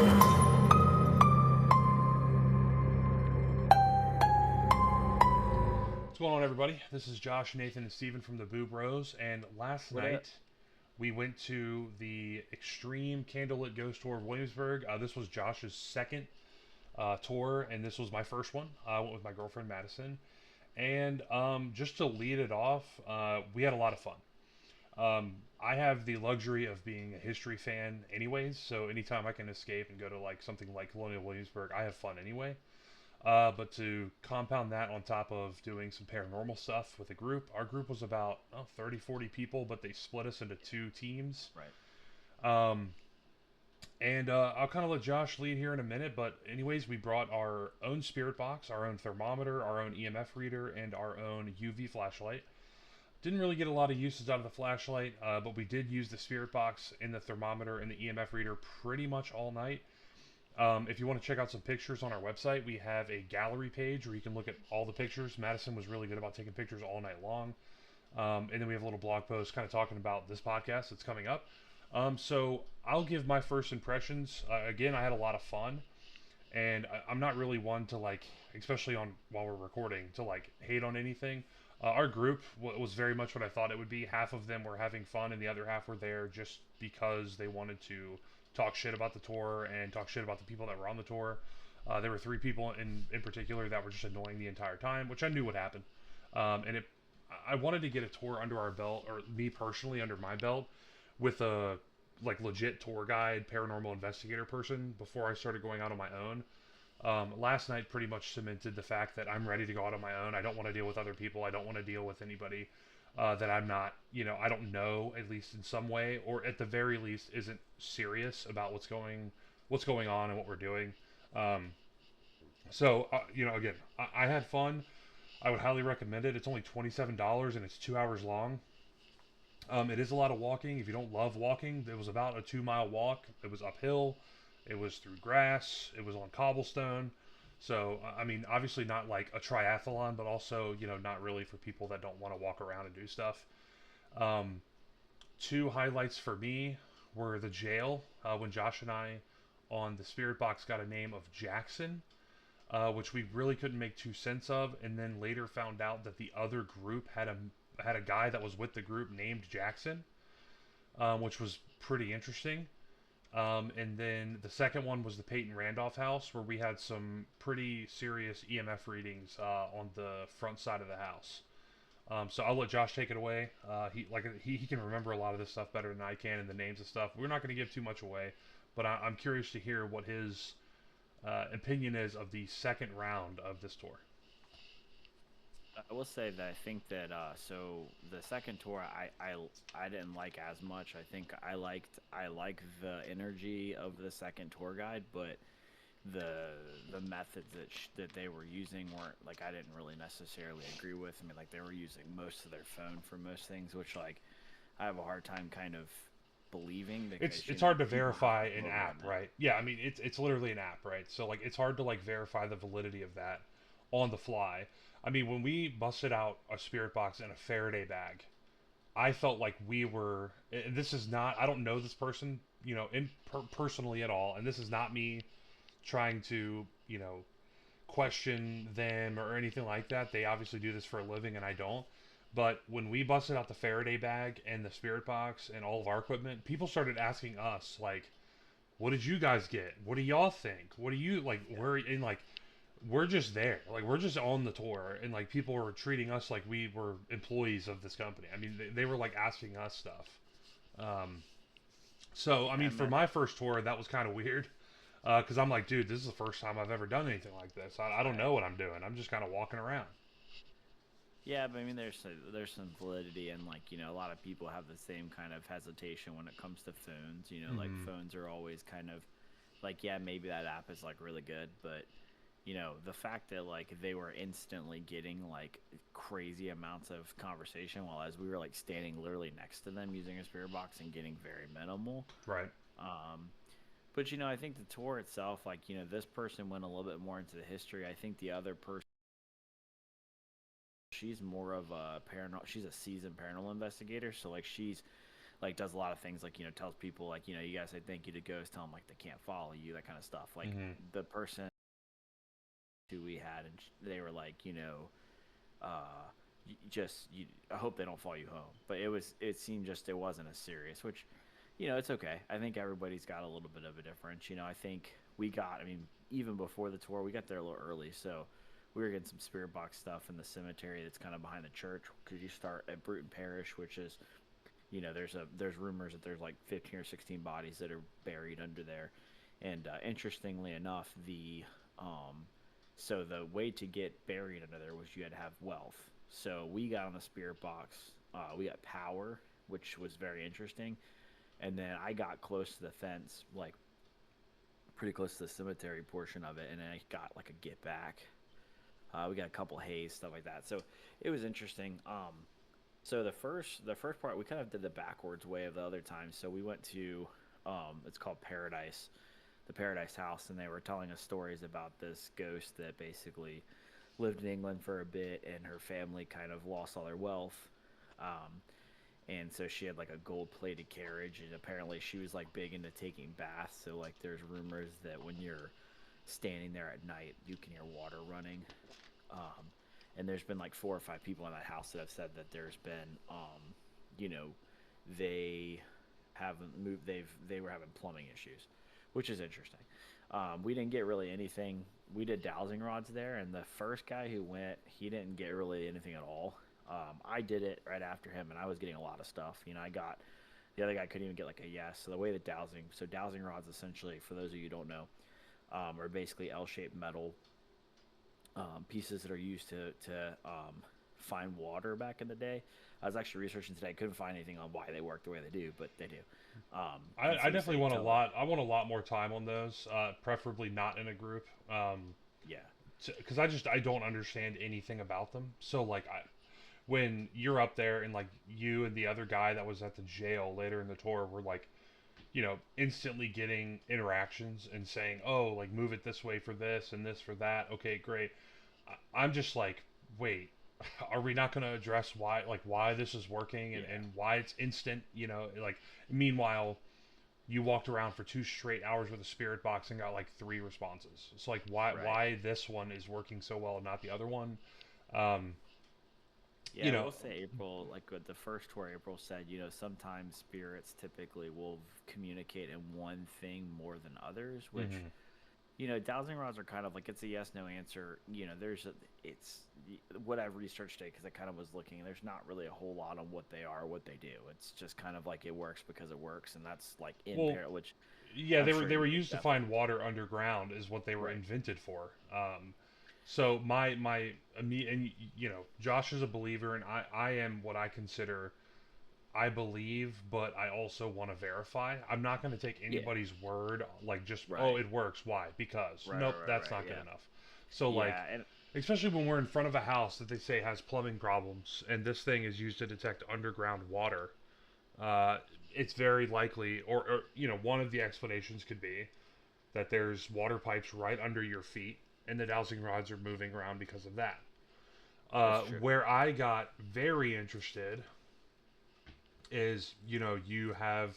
What's going on, everybody? This is Josh, Nathan, and Steven from the Boo Bros. And last What up? night we went to the Extreme Candlelit Ghost Tour of Williamsburg. This was Josh's second tour, and this was my first one. I went with my girlfriend Madison, and just to lead it off, we had a lot of fun. I have the luxury of being a history fan, anyways. So anytime I can escape and go to like something like Colonial Williamsburg, I have fun anyway. But to compound that on top of doing some paranormal stuff with a group, our group was about 30, 40 people, but they split us into two teams. Right. Um, and I'll kind of let Josh lead here in a minute, but anyways, we brought our own spirit box, our own thermometer, our own EMF reader, and our own UV flashlight. Didn't really get a lot of uses out of the flashlight, but we did use the spirit box and the thermometer and the EMF reader pretty much all night. If you want to check out some pictures on our website, we have a gallery page where you can look at all the pictures. Madison was really good about taking pictures all night long. And then we have a little blog post kind of talking about this podcast that's coming up. So I'll give my first impressions. Again, I had a lot of fun, and I'm not really one to like, especially on while we're recording, to like hate on anything. Our group was very much what I thought it would be. Half of them were having fun, and the other half were there just because they wanted to talk shit about the tour and talk shit about the people that were on the tour. There were three people in particular that were just annoying the entire time, which I knew would happen. And I wanted to get a tour under our belt, or me personally under my belt, with a like legit tour guide, paranormal investigator person before I started going out on my own. Last night pretty much cemented the fact that I'm ready to go out on my own. I don't want to deal with other people. I don't want to deal with anybody that I'm not, I don't know, at least in some way, or at the very least isn't serious about what's going on and what we're doing. Um, again, I had fun. I would highly recommend it. It's only $27 and it's 2 hours long. It is a lot of walking. If you don't love walking, it was about a 2 mile walk. It was uphill. It was through grass. It was on cobblestone. So, I mean, obviously not like a triathlon, but also, not really for people that don't want to walk around and do stuff. Um, Two highlights for me were the jail, when Josh and I on the Spirit Box got a name of Jackson, which we really couldn't make too sense of, and then later found out that the other group had a guy that was with the group named Jackson, which was pretty interesting. And then the second one was the Peyton Randolph house, where we had some pretty serious EMF readings on the front side of the house. So I'll let Josh take it away. He can remember a lot of this stuff better than I can, and the names and stuff. We're not going to give too much away, but I'm curious to hear what his opinion is of the second round of this tour. I will say that I think that so the second tour I didn't like as much. I think I like the energy of the second tour guide, but the the methods that they were using weren't like I didn't really necessarily agree with. I mean, like they were using most of their phone for most things, which like I have a hard time kind of believing It's because it's hard to people have verify to an program app, that. right? Yeah, I mean it's literally an app, right? So like it's hard to like verify the validity of that on the fly. I mean, when we busted out a spirit box in a Faraday bag, I felt like we were. And this is not. I don't know this person, personally at all, and this is not me trying to, question them or anything like that. They obviously do this for a living, and I don't. But when we busted out the Faraday bag and the spirit box and all of our equipment, people started asking us like, "What did you guys get? What do y'all think? What do you like?" Yeah. We're in like we're just there. Like we're just on the tour, and like people were treating us like we were employees of this company. I mean, they were like asking us stuff. Um, so I mean, I for mean, my first tour, that was kind of weird because I'm like, dude, this is the first time I've ever done anything like this. I don't right. know what I'm doing. I'm just kind of walking around. Yeah, but I mean, there's some validity, and like a lot of people have the same kind of hesitation when it comes to phones. Like Hmm. phones are always kind of like, yeah, maybe that app is like really good, but the fact that like they were instantly getting like crazy amounts of conversation, while as we were like standing literally next to them using a spirit box and getting very minimal. Right. Um, but I think the tour itself, like this person went a little bit more into the history. I think the other person, she's more of a paranormal. She's a seasoned paranormal investigator, so like she's like does a lot of things like tells people like you guys say thank you to ghosts, tell them like they can't follow you, that kind of stuff. Like Mm-hmm. the person who we had, and they were like uh, I hope they don't follow you home. But it seemed just it wasn't as serious, which it's okay. I think everybody's got a little bit of a difference. I think I mean, even before the tour, we got there a little early, so we were getting some spirit box stuff in the cemetery that's kind of behind the church. Because you start at Bruton Parish, which is there's rumors that there's like 15 or 16 bodies that are buried under there, and interestingly enough, um, so the way to get buried under there was you had to have wealth. So we got on the spirit box. We got power, which was very interesting, and then I got close to the fence, like pretty close to the cemetery portion of it, and then I got like a get back. We got a couple haze stuff like that, so it was interesting. So the first part we kind of did the backwards way of the other time. So we went to it's called Paradise, the Paradise House, and they were telling us stories about this ghost that basically lived in England for a bit, and her family kind of lost all their wealth. Um, and so she had like a gold plated carriage, and apparently she was like big into taking baths. So like there's rumors that when you're standing there at night, you can hear water running. Um, and there's been like 4 or 5 people in that house that have said that there's been, you know, they haven't moved. They were having plumbing issues, which is interesting. We didn't get really anything. We did dowsing rods there, and the first guy who went, he didn't get really anything at all. I did it right after him, and I was getting a lot of stuff. I got the other guy couldn't even get like a yes. So the way that dowsing rods essentially, for those of you who don't know, are basically L-shaped metal pieces that are used to find water back in the day. I was actually researching today. I couldn't find anything on why they work the way they do, but they do. I, And so I you say definitely you want a tell, lot. I want a lot more time on those. Preferably not in a group. yeah, Because I don't understand anything about them. So like when you're up there and like you and the other guy that was at the jail later in the tour were like, instantly getting interactions and saying, oh, like move it this way for this and this for that. Okay, great. I'm just like, wait, are we not going to address why this is working yeah, and why it's instant? Like meanwhile, you walked around for 2 straight hours with a spirit box and got like 3 responses. It's like right. why this one is working so well and not the other one? Um, Yeah, you I know, will say April, like with the first tour, April said, sometimes spirits typically will communicate in one thing more than others, which mhm. dowsing rods are kind of like it's a yes no answer. It's what I've researched today because I kind of was looking. There's not really a whole lot on what they are, what they do. It's just kind of like it works because it works, and that's like in Well, pair, which yeah, I'm they were sure they you were could used to definitely find water underground is what they were right. invented for. So my me and Josh is a believer and I am what I consider I believe, but I also want to verify. I'm not going to take Yeah, anybody's word like just oh right, it works. Why? Because right, nope, right, right, that's right. not good Yeah, enough. So like yeah, and especially when we're in front of a house that they say has plumbing problems and this thing is used to detect underground water, uh, it's very likely, or one of the explanations could be that there's water pipes right under your feet, and the dowsing rods are moving around because of that. that's true. Where I got very interested is, you have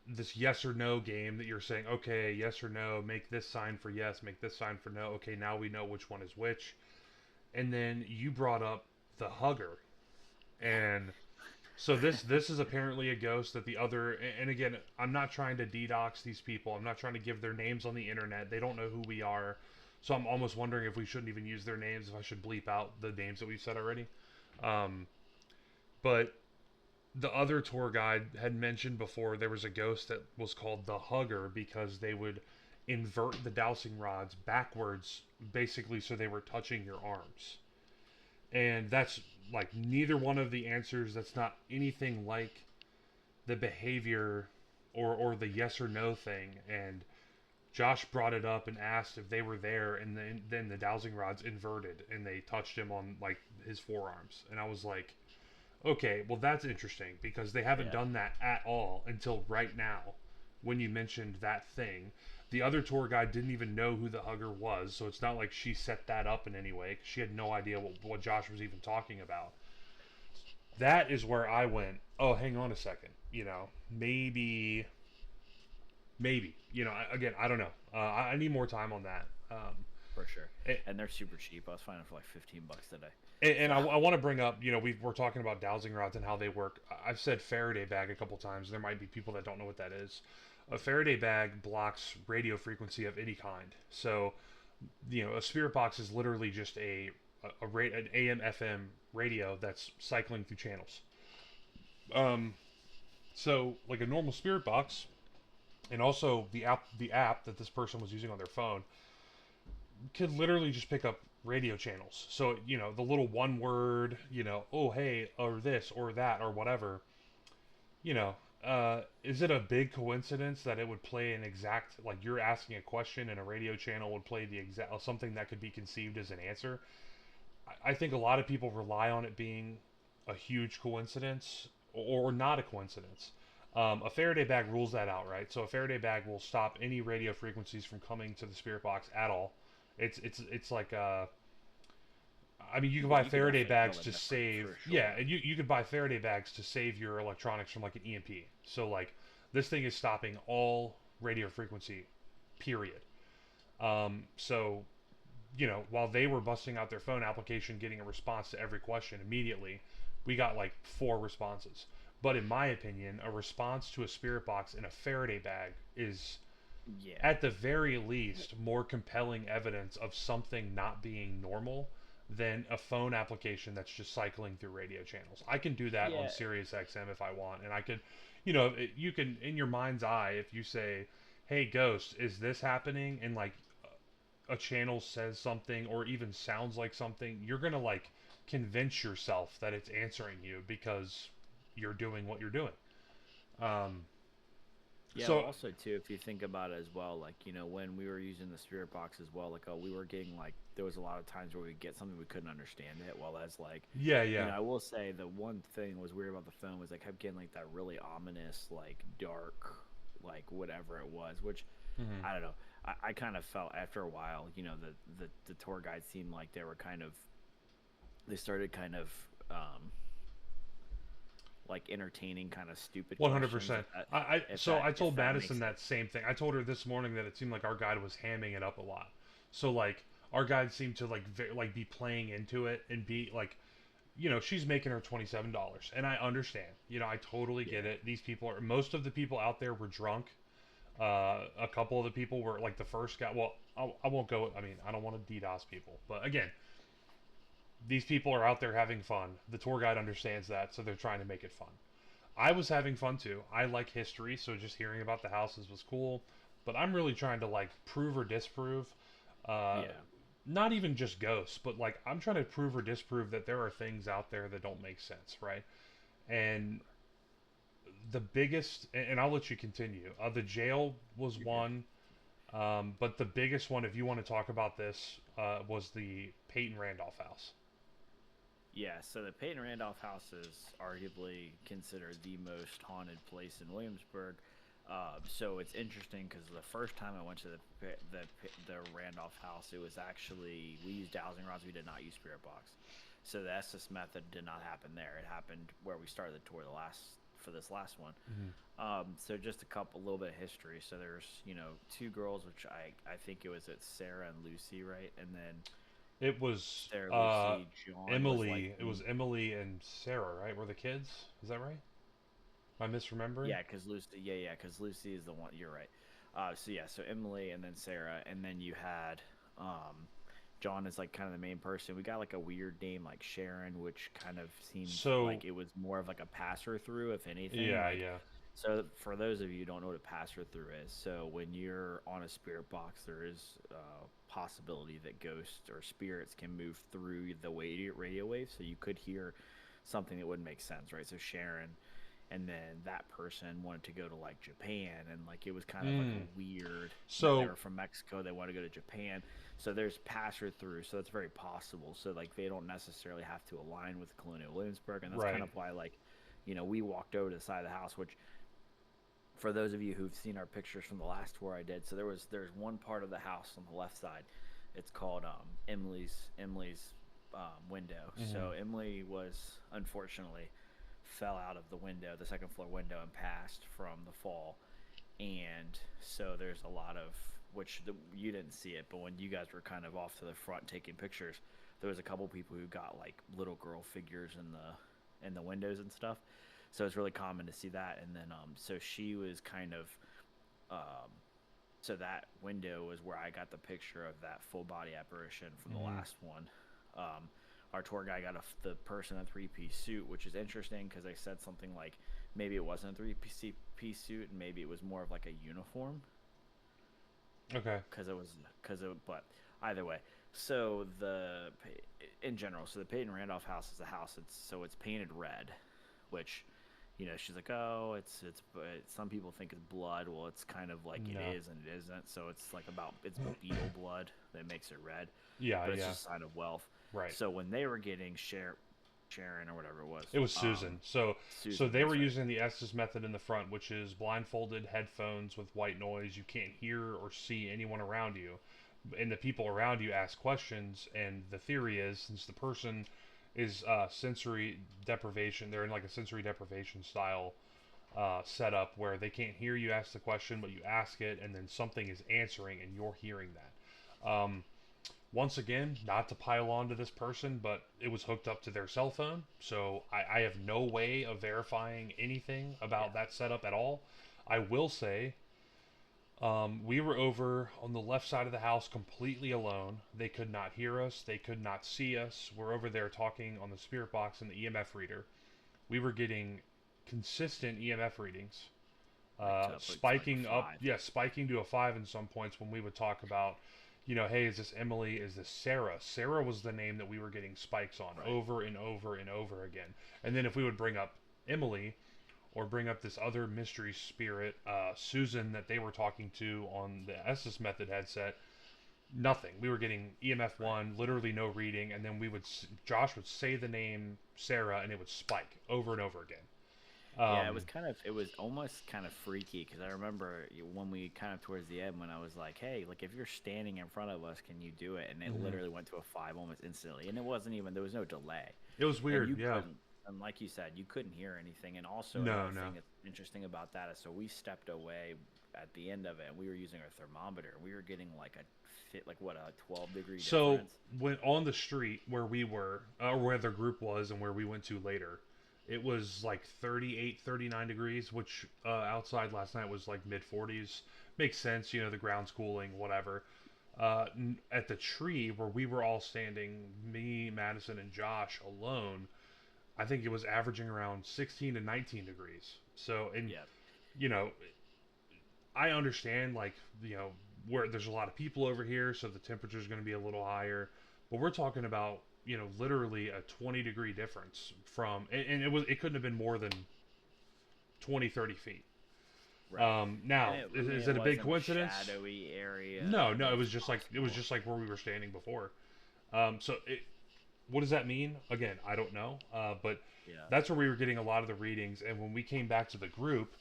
this yes or no game that you're saying, okay, yes or no, make this sign for yes, make this sign for no. Okay, now we know which one is which. And then you brought up the hugger, and so this is apparently a ghost that the other and again, I'm not trying to dedox these people. I'm not trying to give their names on the internet. They don't know who we are. So I'm almost wondering if we shouldn't even use their names, if I should bleep out the names that we've said already. Um, but the other tour guide had mentioned before there was a ghost that was called the Hugger because they would invert the dowsing rods backwards, basically, so they were touching your arms. And that's like neither one of the answers. That's not anything like the behavior or the yes or no thing. And Josh brought it up and asked if they were there, and then the dowsing rods inverted and they touched him on like his forearms. And I was like, okay, well that's interesting because they haven't Yeah, done that at all until right now when you mentioned that thing. The other tour guide didn't even know who the hugger was, so it's not like she set that up in any way. She had no idea what Josh was even talking about. That is where I went. oh, hang on a second, maybe, again, I don't know. I need more time on that. for sure. And, And they're super cheap. I was finding for like 15 bucks today. and So I want to bring up, we're talking about dowsing rods and how they work. I've said Faraday bag a couple times. There might be people that don't know what that is. A Faraday bag blocks radio frequency of any kind. So, a spirit box is literally just an AM FM radio that's cycling through channels. Um, so like a normal spirit box, and also the app that this person was using on their phone could literally just pick up radio channels. So the little one word, oh hey, or this or that or whatever, you know, is it a big coincidence that it would play an exact, like you're asking a question and a radio channel would play the exact something that could be conceived as an answer? I think a lot of people rely on it being a huge coincidence or not a coincidence. A Faraday bag rules that out, right? So a Faraday bag will stop any radio frequencies from coming to the spirit box at all. It's like I mean, you can buy you could Faraday definitely tell bags the to difference save, for yeah, sure. and you could buy Faraday bags to save your electronics from like an EMP. So like this thing is stopping all radio frequency, period. So while they were busting out their phone application, getting a response to every question immediately, we got like four responses. But in my opinion, a response to a spirit box in a Faraday bag is, Yeah. at the very least, more compelling evidence of something not being normal than a phone application that's just cycling through radio channels. I can do that on Yeah. Sirius XM if I want, and I could, you can, in your mind's eye, if you say, "Hey, Ghost, is this happening?" and like a channel says something or even sounds like something, you're gonna like convince yourself that it's answering you because you're doing what you're doing. Um, Yeah, well, so also too, if you think about it as well, like when we were using the spirit box as well, like we were getting like there was a lot of times where we get something we couldn't understand it. Well, as like, yeah, yeah, I will say the one thing that was weird about the phone was I kept getting like that really ominous, like dark, like whatever it was, which hmm I don't know. I kind of felt after a while, the tour guide seemed like they were kind of they started kind of um like entertaining kind of stupid questions 100%. if So that I if told that makes Madison sense. that same thing. I told her this morning that it seemed like our guide was hamming it up a lot. So like our guide seemed to like like be playing into it and be like, she's making her $27, and I understand. I totally get Yeah. it. These people are, most of the people out there were drunk. A couple of the people were like the first guy. Well, I won't go. I mean, I don't want to DDoS people, but again, these people are out there having fun. The tour guide understands that, so they're trying to make it fun. I was having fun too. I like history, so just hearing about the houses was cool. But I'm really trying to like prove or disprove. Uh, Yeah. Not even just ghosts, but like I'm trying to prove or disprove that there are things out there that don't make sense, right? And the biggest, and I'll let you continue. The jail was You're good. one, but the biggest one, if you want to talk about this, was the Peyton Randolph house. Yeah, so the Peyton Randolph house is arguably considered the most haunted place in Williamsburg. So it's interesting because the first time I went to the Randolph house, it was actually we used dowsing rods. We did not use spirit box. So the Estes method did not happen there. It happened where we started the tour for this last one. Mm-hmm. So just a little bit of history. So there's two girls, which I think it was at Sarah and Lucy, right? And then It was Sarah, Lucy, John was like Emily. It was Emily and Sarah, right? Were the kids? Is that right? Am I misremembering? yeah, because Lucy, yeah, because Lucy is the one. You're right. So yeah, so Emily and then Sarah, and then you had John is like kind of the main person. We got like a weird name like Sharon, which kind of seemed So like it was more of like a passer through, if anything. yeah, Like, yeah. so for those of you who don't know what a passer through is, so when you're on a spirit box, there is a possibility that ghosts or spirits can move through the radio wave, so you could hear something that wouldn't make sense, right? So Sharon and then that person wanted to go to like Japan, and like it was kind of like Mm. a weird that they So were from Mexico, they want to go to Japan. So there's passer through, so that's very possible. So like they don't necessarily have to align with Colonial Williamsburg, and that's kind right. of why like we walked over to the side of the house, which for those of you who've seen our pictures from the last tour I did, so there's one part of the house on the left side. It's called Emily's window. Mm-hmm. So Emily was unfortunately fell out of the window, the second floor window, and passed from the fall. And so there's a lot of you didn't see it, but when you guys were kind of off to the front taking pictures, there was a couple people who got like little girl figures in the windows and stuff. So it's really common to see that. And then so she was kind of um, so that window was where I got the picture of that full body apparition from the Mm-hmm. last one. Um, our tour guy got the person in a three-piece suit, which is interesting because they said something like maybe it wasn't a three-piece suit and maybe it was more of like a uniform Okay. but either way. So in general, so the Peyton Randolph house is a house. It's painted red, which she's like, oh, some people think it's blood. Well, it's kind of like it No. is and it isn't. So it's like it's beetle blood that makes it red, Yeah, but it's yeah. just a sign of wealth. Right. So when they were getting Sharon or whatever it was, It was Susan. So Susan, they were that's right. using the Estes method in the front, which is blindfolded headphones with white noise. You can't hear or see anyone around you, and the people around you ask questions. And the theory is, since the person is sensory deprivation, they're in like a sensory deprivation style setup where they can't hear you ask the question, but you ask it, and then something is answering, and you're hearing that. Once again, not to pile on to this person, but it was hooked up to their cell phone, so I have no way of verifying anything Yeah, about that setup at all. I will say, we were over on the left side of the house completely alone. They could not hear us, they could not see us. We're over there talking on the spirit box and the EMF reader. We were getting consistent EMF readings, to like a spiking up, 5. yeah, spiking to a 5 in some points when we would talk about, hey, is this Emily? Is this Sarah? Sarah was the name that we were getting spikes on Right. over and over and over again. And then if we would bring up Emily or bring up this other mystery spirit, Susan, that they were talking to on the Estes Method headset, nothing. We were getting EMF Right. one, literally no reading, and then Josh would say the name Sarah, and it would spike over and over again. Yeah, Um, it was almost kind of freaky because I remember when we kind of towards the end when I was like, hey, like if you're standing in front of us, can you do it? And it mhm. literally went to a 5 almost instantly, and it wasn't even there was no delay, It was and weird, you yeah. couldn't, and like you said, you couldn't hear anything. And also No, another no. thing that's interesting about that is so we stepped away at the end of it, and we were using our thermometer, and we were getting like a 12-degree So difference. when on the street where we were, or where the group was, and where we went to later, it was like 38, 39 degrees, which outside last night was like mid 40s. Makes sense, the ground's cooling, whatever. At the tree where we were all standing, me, Madison, and Josh alone, I think it was averaging around 16 to 19 degrees. So, and Yeah, you know, I understand, like, where there's a lot of people over here, so the temperature is going to be a little higher. But we're talking about, literally a 20-degree difference and it couldn't have been more than 20, 30 feet. right. And Now, I mean, is it it a big wasn't a coincidence? shadowy area. No, I no, mean, it it's was just like possible. where we were standing before. So what does that mean? Again, I don't know. But Yeah. that's where we were getting a lot of the readings. And when we came back to the group,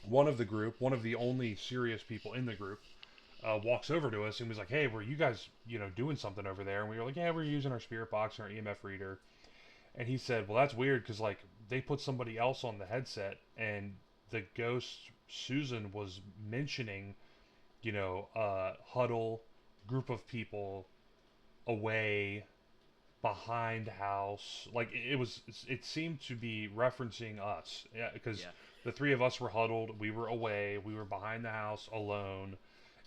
one of the only serious people in the group, walks over to us and was like, "Hey, were you guys, doing something over there?" And we were like, "Yeah, we're using our spirit box and our EMF reader." And he said, "Well, that's weird because like they put somebody else on the headset, and the ghost Susan was mentioning, huddle, group of people away behind house. Like it seemed to be referencing us, yeah, because Yeah. the three of us were huddled, we were away, we were behind the house alone,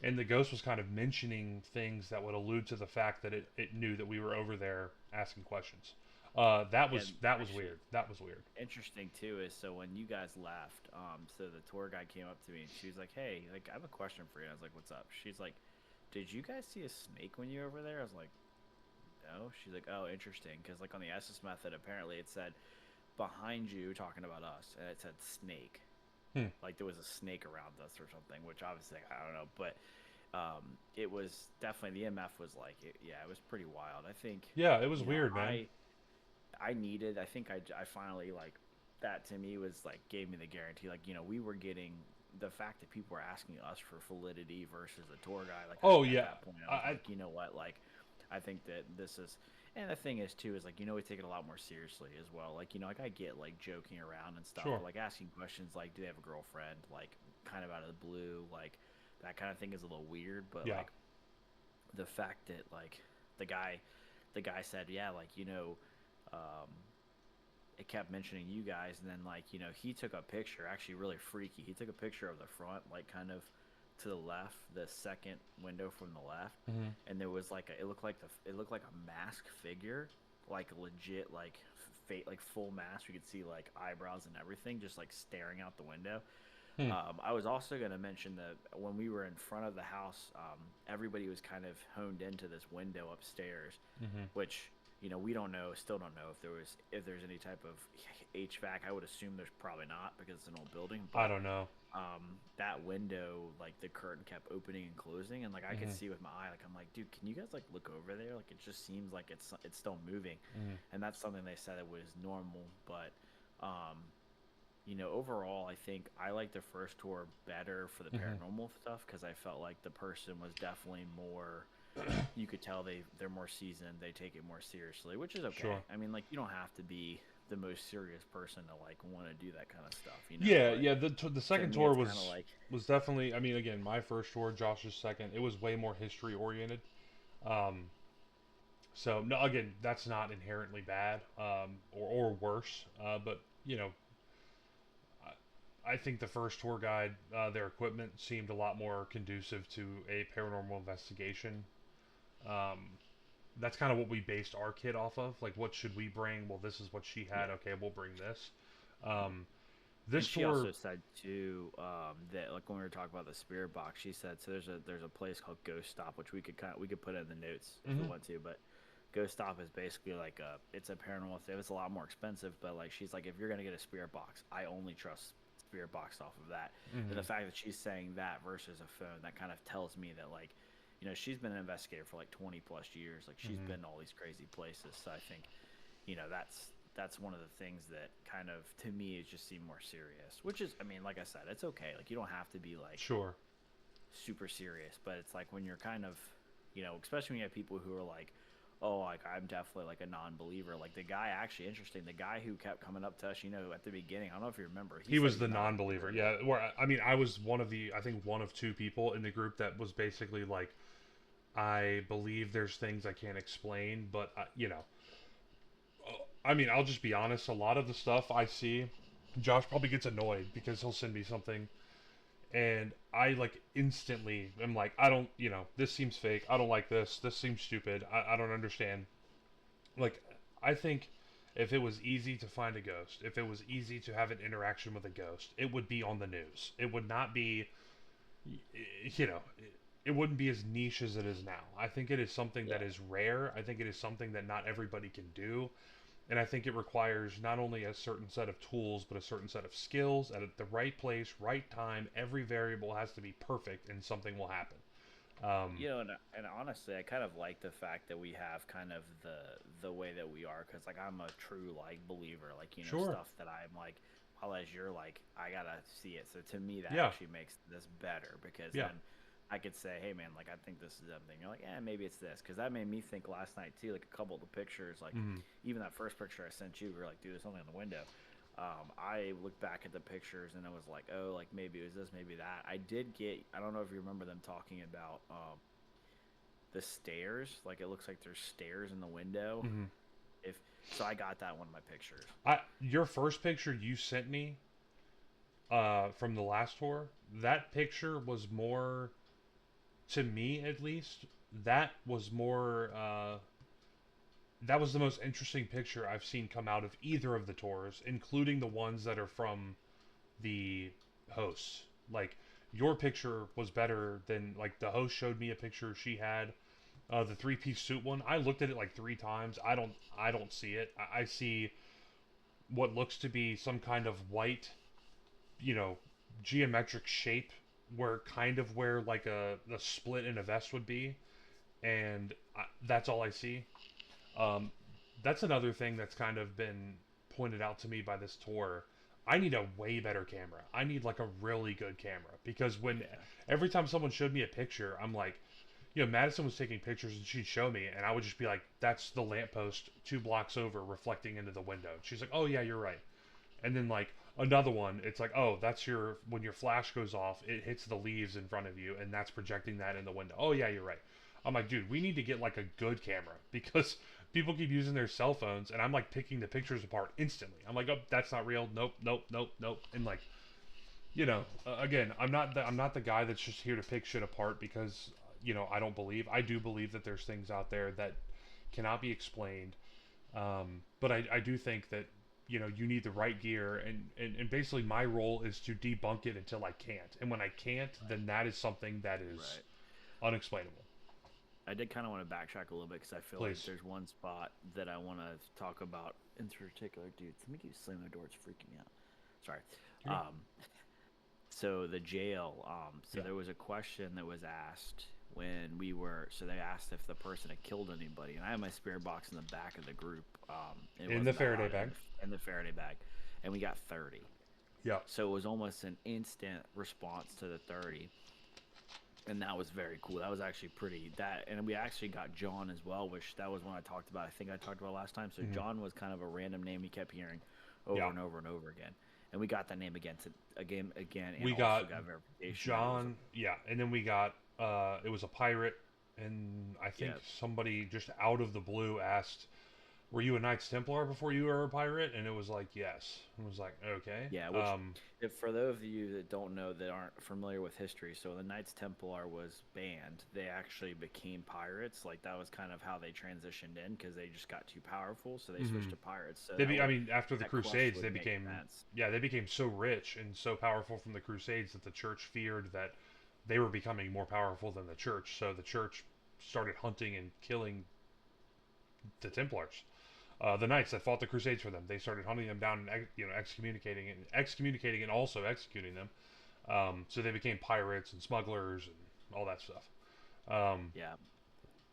and the ghost was kind of mentioning things that would allude to the fact that it knew that we were over there asking questions. That Yeah. was that was Actually, weird. That was weird. interesting too is so when you guys left, so the tour guide came up to me and she was like, "Hey, like I have a question for you." And I was like, "What's up?" She's like, "Did you guys see a snake when you were over there?" I was like, "No." She's like, "Oh, interesting." Because like on the Estes method, apparently it said behind you talking about us, and it said snake. Hmm. Like there was a snake around us or something, which obviously I don't know, but it was definitely the MF was like, yeah, it was pretty wild. I think, Yeah, it was you know, weird, man. I think I finally like that to me was like gave me the guarantee. Like, we were getting the fact that people were asking us for validity versus a tour guy. Like, I Oh think at yeah, that point, I was I like, you know what? Like, I think that this is, And the thing is too is like we take it a lot more seriously as well. Like like I get like joking around and stuff, Sure. but like asking questions like do they have a girlfriend, like kind of out of the blue, like that kind of thing is a little weird. But Yeah. like the fact that like the guy the guy said yeah like um, it kept mentioning you guys, and then like he took a picture, actually really freaky. He took a picture of the front, like kind of to the left, the second window from the left, Hmm. and there was like it looked like a mask figure, like legit like like full mask. You could see like eyebrows and everything, just like staring out the window. Hmm. I was also going to mention that when we were in front of the house, everybody was kind of honed into this window upstairs, Hmm. which we don't know, still don't know if there's any type of HVAC. I would assume there's probably not because it's an old building, I but don't know. that window, like the curtain kept opening and closing, and like I could Hmm. see with my eye, like I'm like, dude, can you guys like look over there? Like it just seems like it's still moving, Hmm. and that's something they said it was normal, but um, overall, I think I like the first tour better for the Hmm. paranormal stuff because I felt like the person was definitely more. You could tell they're more seasoned. They take it more seriously, which is okay. Sure. I mean, like you don't have to be the most serious person to like want to do that kind of stuff, Yeah, But yeah. The to second me, tour it's kind of was like, definitely. I mean, again, my first tour, Josh's second. It was way more history oriented. Um, so no, again, that's not inherently bad, or worse. But I think the first tour guide, their equipment seemed a lot more conducive to a paranormal investigation. Um, that's kind of what we based our kit off of. Like, what should we bring? Well, this is what she had. yeah. Okay, we'll bring this. Yeah. Um, And this she tour. also said too that like when we were talking about the spirit box, she said so there's a place called Ghost Stop which we could put in the notes if we Mhm. want to, but Ghost Stop is basically like it's a paranormal thing. It's a lot more expensive, but like she's like if you're gonna get a spirit box, I only trust spirit box off of that. And the Mhm. fact that she's saying that versus a phone, that kind of tells me that like she's been an investigator for like 20 plus years. Like she's Mhm. been to all these crazy places. So I think that's one of the things that kind of to me is just seem more serious, which is I mean like I said it's okay, like you don't have to be like Sure. super serious, but it's like when you're kind of especially when you have people who are like oh like I'm definitely like a non-believer, like the guy actually interesting, the guy who kept coming up to us at the beginning, I don't know if you remember, he He said was he's the not a believer non-believer. at all. Yeah. Where I mean, I was one of the. I think one of two people in the group that was basically like, I believe there's things I can't explain, but I mean, I'll just be honest. A lot of the stuff I see, Josh probably gets annoyed because he'll send me something, and I like instantly am like, I don't, this seems fake. I don't like this. This seems stupid. I don't understand. Like, I think if it was easy to find a ghost, if it was easy to have an interaction with a ghost, it would be on the news. It would not be, you know, it wouldn't be as niche as it is now. I think it is something that Yeah. is rare. I think it is something that not everybody can do. And I think it requires not only a certain set of tools, but a certain set of skills at the right place, right time. Every variable has to be perfect, and something will happen. Um, And honestly, I kind of like the fact that we have kind of the way that we are, because like I'm a true like believer, like sure. stuff that I'm like, while as you're like I gotta see it. So to me, that Yeah. actually makes this better because Yeah. then I could say, hey man, like I think this is something. You're like, yeah, maybe it's this, because that made me think last night too. Like a couple of the pictures, like Mm-hmm. even that first picture I sent you, we were like, dude, there's something in the window. I looked back at the pictures and I was like, oh, like maybe it was this, maybe that. I did get, I don't know if you remember them talking about the stairs. Like it looks like there's stairs in the window. Mm-hmm. If so, I got that one of my pictures. Your first picture you sent me, from the last tour, that picture was more, to me at least, that was more, that was the most interesting picture I've seen come out of either of the tours, including the ones that are from the hosts. Like, your picture was better than, like, the host showed me a picture she had, the three-piece suit one. I looked at it like three times. I don't see it. I see what looks to be some kind of white, you know, geometric shape, where kind of where like a split in a vest would be, and that's all I see. Um, that's another thing that's kind of been pointed out to me by this tour. I need a way better camera. I need like a really good camera, because when Yeah. every time someone showed me a picture, I'm like, Madison was taking pictures and she'd show me, and I would just be like, "That's the lamppost 2 blocks over reflecting into the window." She's like, "Oh yeah, you're right." And then like another one, it's like, "Oh, that's your when your flash goes off, it hits the leaves in front of you, and that's projecting that in the window." "Oh yeah, you're right." I'm like, "Dude, we need to get like a good camera because people keep using their cell phones, and I'm like picking the pictures apart instantly. I'm like, oh, that's not real. Nope, nope, nope, nope." And like, again, I'm not the guy that's just here to pick shit apart because I don't believe. I do believe that there's things out there that cannot be explained. But I do think that you need the right gear, and basically my role is to debunk it until I can't. And when I can't, then that is something that is Right. unexplainable. I did kind of want to backtrack a little bit because I feel like Please. there's one spot that I want to talk about in particular. Dude, let me keep slamming the door. It's freaking me out. Sorry. You're good. Um, so the jail. So Yeah. there was a question that was asked when we were. So they asked if the person had killed anybody, and I had my spirit box in the back of the group. And it In the wasn't that Faraday loud bag. in the Faraday bag, and we got 30. Yeah. So it was almost an instant response to the 30, and that was very cool. That was actually pretty. And we actually got John as well, which that was one I talked about. I think I talked about last time. So Mhm. John was kind of a random name we kept hearing over Yeah. and over and over again, and we got that name again, and We also got got verification that it was a John. Yeah, and then we got it was a pirate, and I think yeah. somebody just out of the blue asked, "Were you a Knights Templar before you were a pirate?" And it was like, "Yes." And it was like, "Okay." Yeah, which, if for those of you that don't know, that aren't familiar with history, so the Knights Templar was banned. They actually became pirates. Like that was kind of how they transitioned in because they just got too powerful, so they switched Mhm. to pirates. So I mean, after the that quest Crusades, they would make became, sense. yeah, they became so rich and so powerful from the Crusades that the church feared that they were becoming more powerful than the church. So the church started hunting and killing the Templars, the knights that fought the Crusades for them. They started hunting them down and excommunicating and also executing them. So they became pirates and smugglers and all that stuff. Um, Yeah,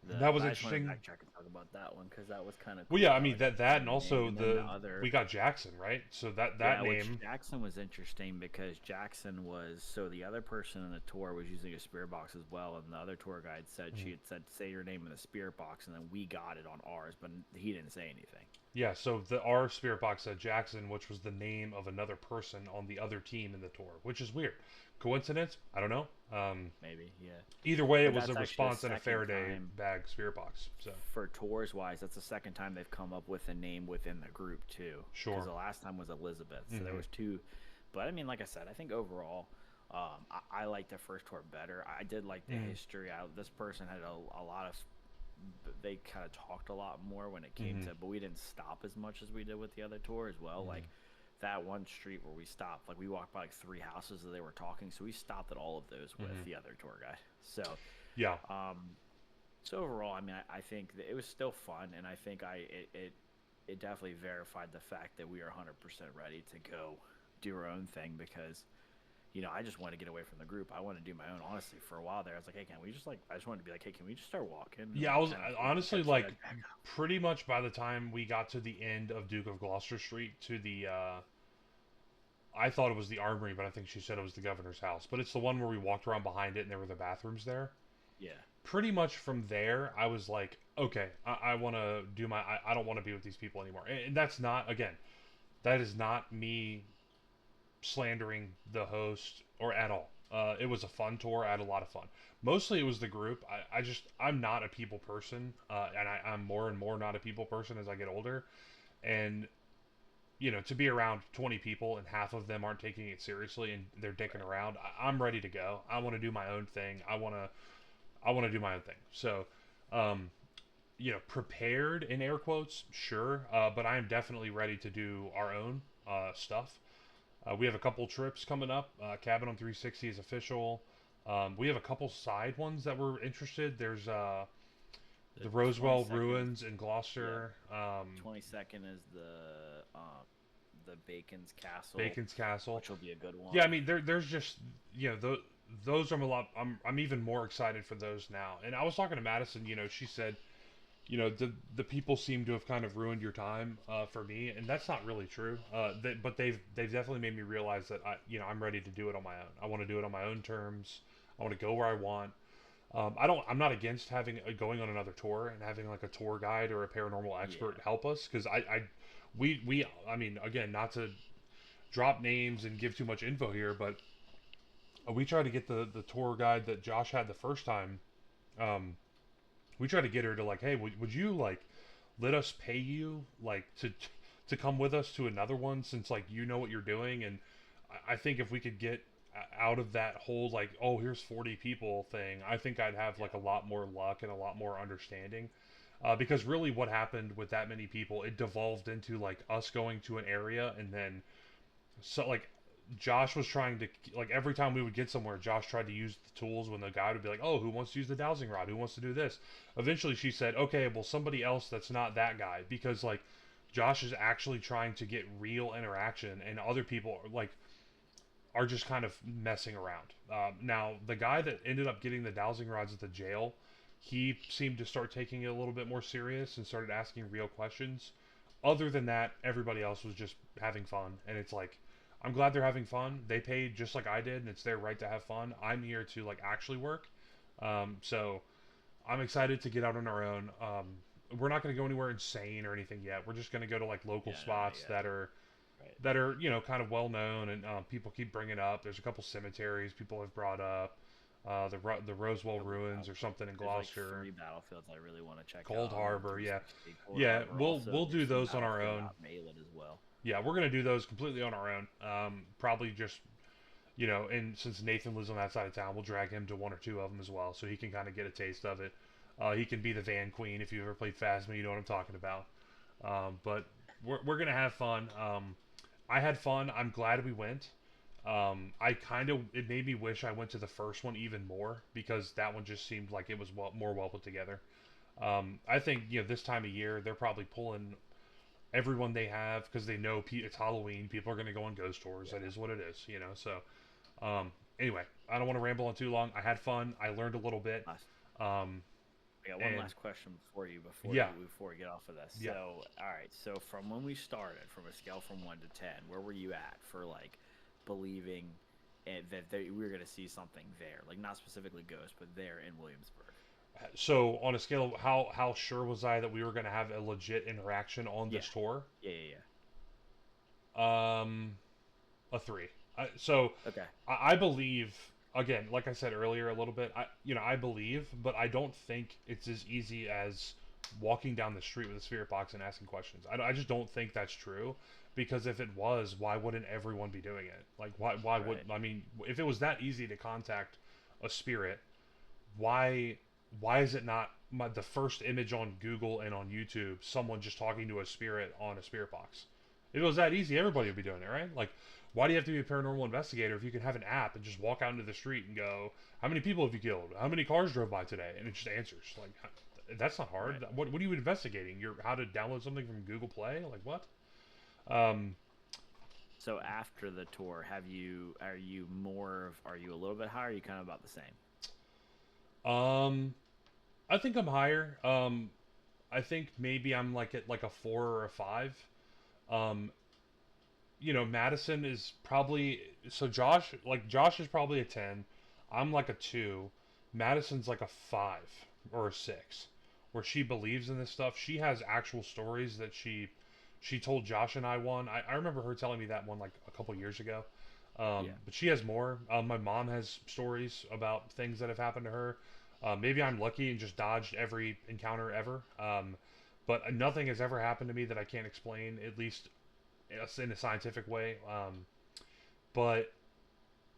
that was but I just want to interesting. backtrack and talk about that one because that was kind of Well, cool yeah, I how mean it that became and a name, also and then the the other. we got Jackson, right? So that Yeah, which name. Jackson was interesting because Jackson was so the other person in the tour was using a spirit box as well, and the other tour guide said she Mhm. had said say your name in the spirit box, and then we got it on ours, but he didn't say anything. Yeah, so the our spirit box said Jackson, which was the name of another person on the other team in the tour, which is weird. Coincidence? I don't know. Maybe, yeah. Either way, it But was a that's actually the response in a second Faraday time bag spirit box. So for tours wise. That's the second time they've come up with a name within the group too. Because sure. the last time was Elizabeth, so there Hmm. was two. But I mean, like I said, I think overall, I like the first tour better. I did like the Hmm. history. This person had a lot of. They kind of talked a lot more when it came Hmm. to, but we didn't stop as much as we did with the other tour as well. Like Hmm. that one street where we stopped, like we walked by like 3 houses that they were talking, so we stopped at all of those with Hmm. the other tour guide. So Yeah. um, so overall, I mean, I think that it was still fun, and I think it definitely verified the fact that we are 100% ready to go do our own thing because I just want to get away from the group. I want to do my own. Honestly, for a while there, I was like, hey, can we just like? I just wanted to be like, hey, can we just start walking and Yeah, like kind of honestly catch the like back up? pretty much by the time we got to the end of Duke of Gloucester Street to the I thought it was the Armory, but I think she said it was the governor's house. But it's the one where we walked around behind it and there were the bathrooms there. Yeah, Pretty much from there, I was like, okay, I want to do my. I don't want to be with these people anymore. And that's not, again, that is not me slandering the host or at all. It was a fun tour. I had a lot of fun. Mostly it was the group. I'm not a people person, and I'm more and more not a people person as I get older. And to be around 20 people and half of them aren't taking it seriously and they're dicking right. around, I'm ready to go. I want to do my own thing. I want to do my own thing. So, um, prepared in air quotes, sure, but I am definitely ready to do our own stuff. We have a couple trips coming up. Cabin on 360 is official. We have a couple side ones that we're interested. There's The the twenty Rosewell second, Ruins in yeah, Gloucester, 22nd is the Bacon's Castle, Bacon's Castle. which will be a good Yeah, I one. mean there's just those I'm a lot. I'm even more excited for those now. And I was talking to Madison. She said the people seem to have kind of ruined your time for me, and that's not really true. But they've definitely made me realize that I'm ready to do it on my own. I want to do it on my own terms. I want to go where I want. I'm not against having going on another tour and having like a tour guide or a paranormal expert Yeah. help us because I mean, again, not to drop names and give too much info here, but we tried to get the tour guide that Josh had the first time. Um, we tried to get her to like, hey, would you like let us pay you like to come with us to another one since like you know what you're doing, and I think if we could get out of that whole like, oh, here's 40 people thing, I think I'd have like a lot more luck and a lot more understanding. Because really, what happened with that many people, it devolved into like us going to an area and then so like Josh was trying to like every time we would get somewhere, Josh tried to use the tools when the guy would be like, "Oh, who wants to use the dowsing rod? Who wants to do this?" Eventually, she said, "Okay, well, somebody else that's not that guy," because like Josh is actually trying to get real interaction, and other people are just kind of messing around. Now, the guy that ended up getting the dowsing rods at the jail, he seemed to start taking it a little bit more serious and started asking real questions. Other than that, everybody else was just having fun, and it's like, I'm glad they're having fun. They paid just like I did, and it's their right to have fun. I'm here to like actually work, so I'm excited to get out on our own. We're not going to go anywhere insane or anything yet. We're just going to go to like local Yeah, no, not spots yet. Right. that are kind of well known and people keep bringing up. There's a couple cemeteries people have brought up, the Rosewell Couple ruins or battlefields. something in There's like Gloucester, 3 battlefields I really want to check Cold out. I want Harbor. Yeah, 360, Cold yeah. Harbor. We'll Also, do there's some those on our battlefield own. out in Malin as well. Yeah, we're gonna do those completely on our own. Probably just and since Nathan lives on that side of town, we'll drag him to one or two of them as well, so he can kind of get a taste of it. He can be the Van Queen if you ever played Phasma, you know what I'm talking about. But we're gonna have fun. I had fun. I'm glad we went. I kind of it made me wish I went to the first one even more because that one just seemed like it was more well put together. I think this time of year they're probably pulling everyone they have because they know it's Halloween. People are going to go on ghost tours. Yeah. That is what it is. So anyway, I don't want to ramble on too long. I had fun. I learned a little bit. Last, Um, I got one and last question for you yeah, before we get off of this. yeah. So, all right. So, from when we started, from a scale from 1 to 10, where were you at for like believing that we were going to see something there, like not specifically ghosts, but there in Williamsburg? So on a scale of how sure was I that we were going to have a legit interaction on Yeah. this tour? Yeah. Um, a three. So Okay. I believe again, like I said earlier, a little bit. I believe, but I don't think it's as easy as walking down the street with a spirit box and asking questions. I just don't think that's true. Because if it was, why wouldn't everyone be doing it? Like, why would Right. I mean, if it was that easy to contact a spirit, why why is it not the first image on Google and on YouTube someone just talking to a spirit on a spirit box? If it was that easy, everybody would be doing it, right? Like, why do you have to be a paranormal investigator if you can have an app and just walk out into the street and go, how many people have you killed? How many cars drove by today? And it just answers. Like, that's not hard. Right. What are you investigating? You're how to download something from Google Play? Like what? Um, So after the tour, are you a little bit higher? Or are you kind of about the same? um, I think I'm higher. I think maybe I'm like at like a 4 or a 5. Um, Madison is probably so Josh is probably a 10. I'm like a 2. Madison's like a 5 or a 6 where she believes in this stuff. She has actual stories that she told Josh and I one. I remember her telling me that one like a couple years ago. Yeah. But she has more. My mom has stories about things that have happened to her. Maybe I'm lucky and just dodged every encounter ever. But nothing has ever happened to me that I can't explain, at least in a scientific way. But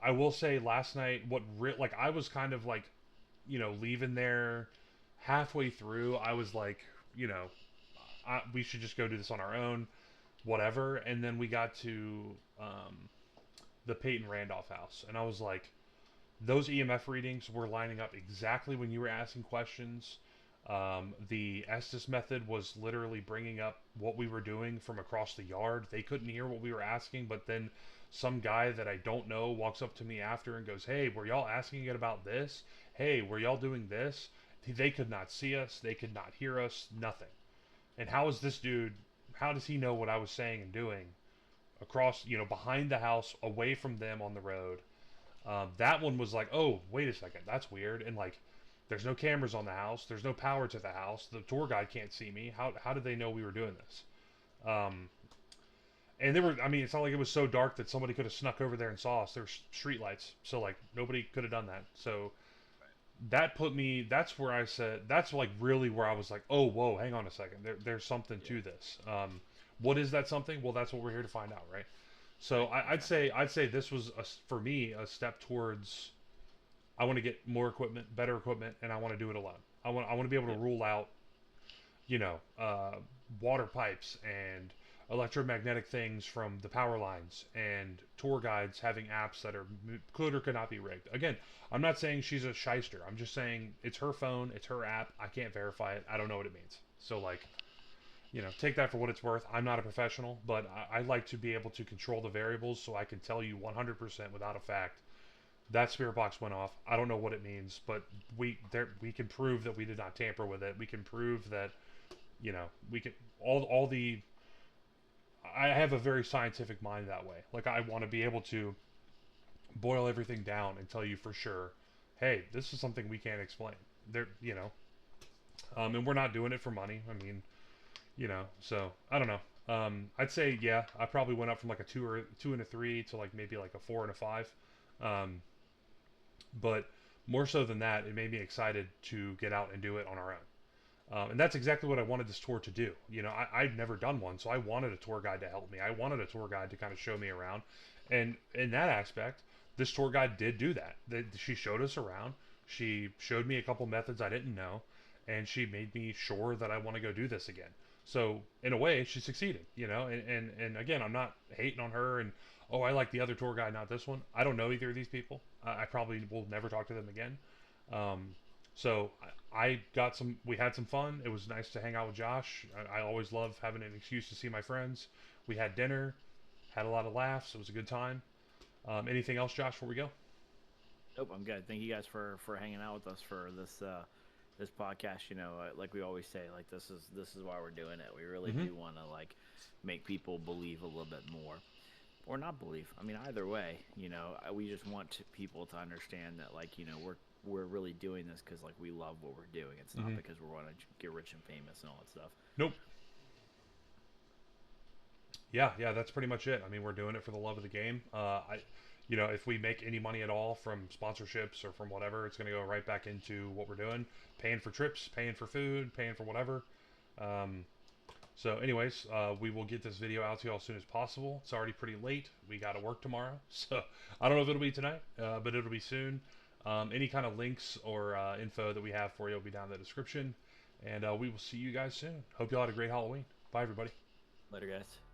I will say last night, like I was kind of like, leaving there halfway through. I was like, you know, we should just go do this on our own, whatever. And then we got to the Peyton Randolph house, and I was like, those EMF readings were lining up exactly when you were asking questions. The Estes method was literally bringing up what we were doing from across the yard. They couldn't hear what we were asking, but then some guy that I don't know walks up to me after and goes, "Hey, were y'all asking it about this? Hey, were y'all doing this?" They could not see us. They could not hear us. Nothing. And how is this dude? How does he know what I was saying and doing across, behind the house, away from them on the road? That one was like, oh, wait a second, that's weird. And like, There's no cameras on the house. There's no power to the house. The tour guide can't see me. How did they know we were doing this? Um, and there were, I mean, it's not like it was so dark that somebody could have snuck over there and saw us. There's street lights, so like nobody could have done that. So that put me. That's where I said. That's like really where I was like, oh, whoa, hang on a second. There's something Yeah. to this. What is that something? Well, that's what we're here to find out, right? So Right. Exactly. I'd say this was for me a step towards. I want to get more equipment, better equipment, and I want to do it alone. I want to be able to Yep. rule out, you know, water pipes and electromagnetic things from the power lines, and tour guides having apps that are could or could not be rigged. Again, I'm not saying she's a shyster. I'm just saying it's her phone, it's her app. I can't verify it. I don't know what it means. So like, take that for what it's worth. I'm not a professional, but I like to be able to control the variables so I can tell you 100% without a fact that spirit box went off. I don't know what it means, but we can prove that we did not tamper with it. We can prove that we can all the. I have a very scientific mind that way. Like I want to be able to boil everything down and tell you for sure, hey, this is something we can't explain. And we're not doing it for money. I mean, so I don't know. I'd say yeah, I probably went up from like a two and a three to like maybe like a four and a five. Um, but more so than that, it made me excited to get out and do it on our own. And that's exactly what I wanted this tour to do. I'd never done one, so I wanted a tour guide to help me. I wanted a tour guide to kind of show me around. And in that aspect, this tour guide did do that. She showed us around. She showed me a couple methods I didn't know, and she made me sure that I want to go do this again. So in a way, she succeeded. And again, I'm not hating on her. And oh, I like the other tour guide, not this one. I don't know either of these people. I probably will never talk to them again. Um, so I got some. We had some fun. It was nice to hang out with Josh. I always love having an excuse to see my friends. We had dinner, had a lot of laughs. It was a good time. Anything else, Josh? Before we go? Nope. I'm good. Thank you guys for hanging out with us for this podcast. Like we always say, like this is why we're doing it. We really Mm-hmm. do want to like make people believe a little bit more, or not believe. I mean, either way, we just want people to understand that, like, we're really doing this because like we love what we're doing. It's not Mm-hmm. because we want to get rich and famous and all that stuff. Nope. Yeah, yeah, that's pretty much it. I mean, we're doing it for the love of the game. If we make any money at all from sponsorships or from whatever, it's going to go right back into what we're doing, paying for trips, paying for food, paying for whatever. Um, anyways, we will get this video out to you all as soon as possible. It's already pretty late. We got to work tomorrow, so I don't know if it'll be tonight, but it'll be soon. Any kind of links or info that we have for you will be down in the description, and we will see you guys soon. Hope you all had a great Halloween. Bye, everybody. Later, guys.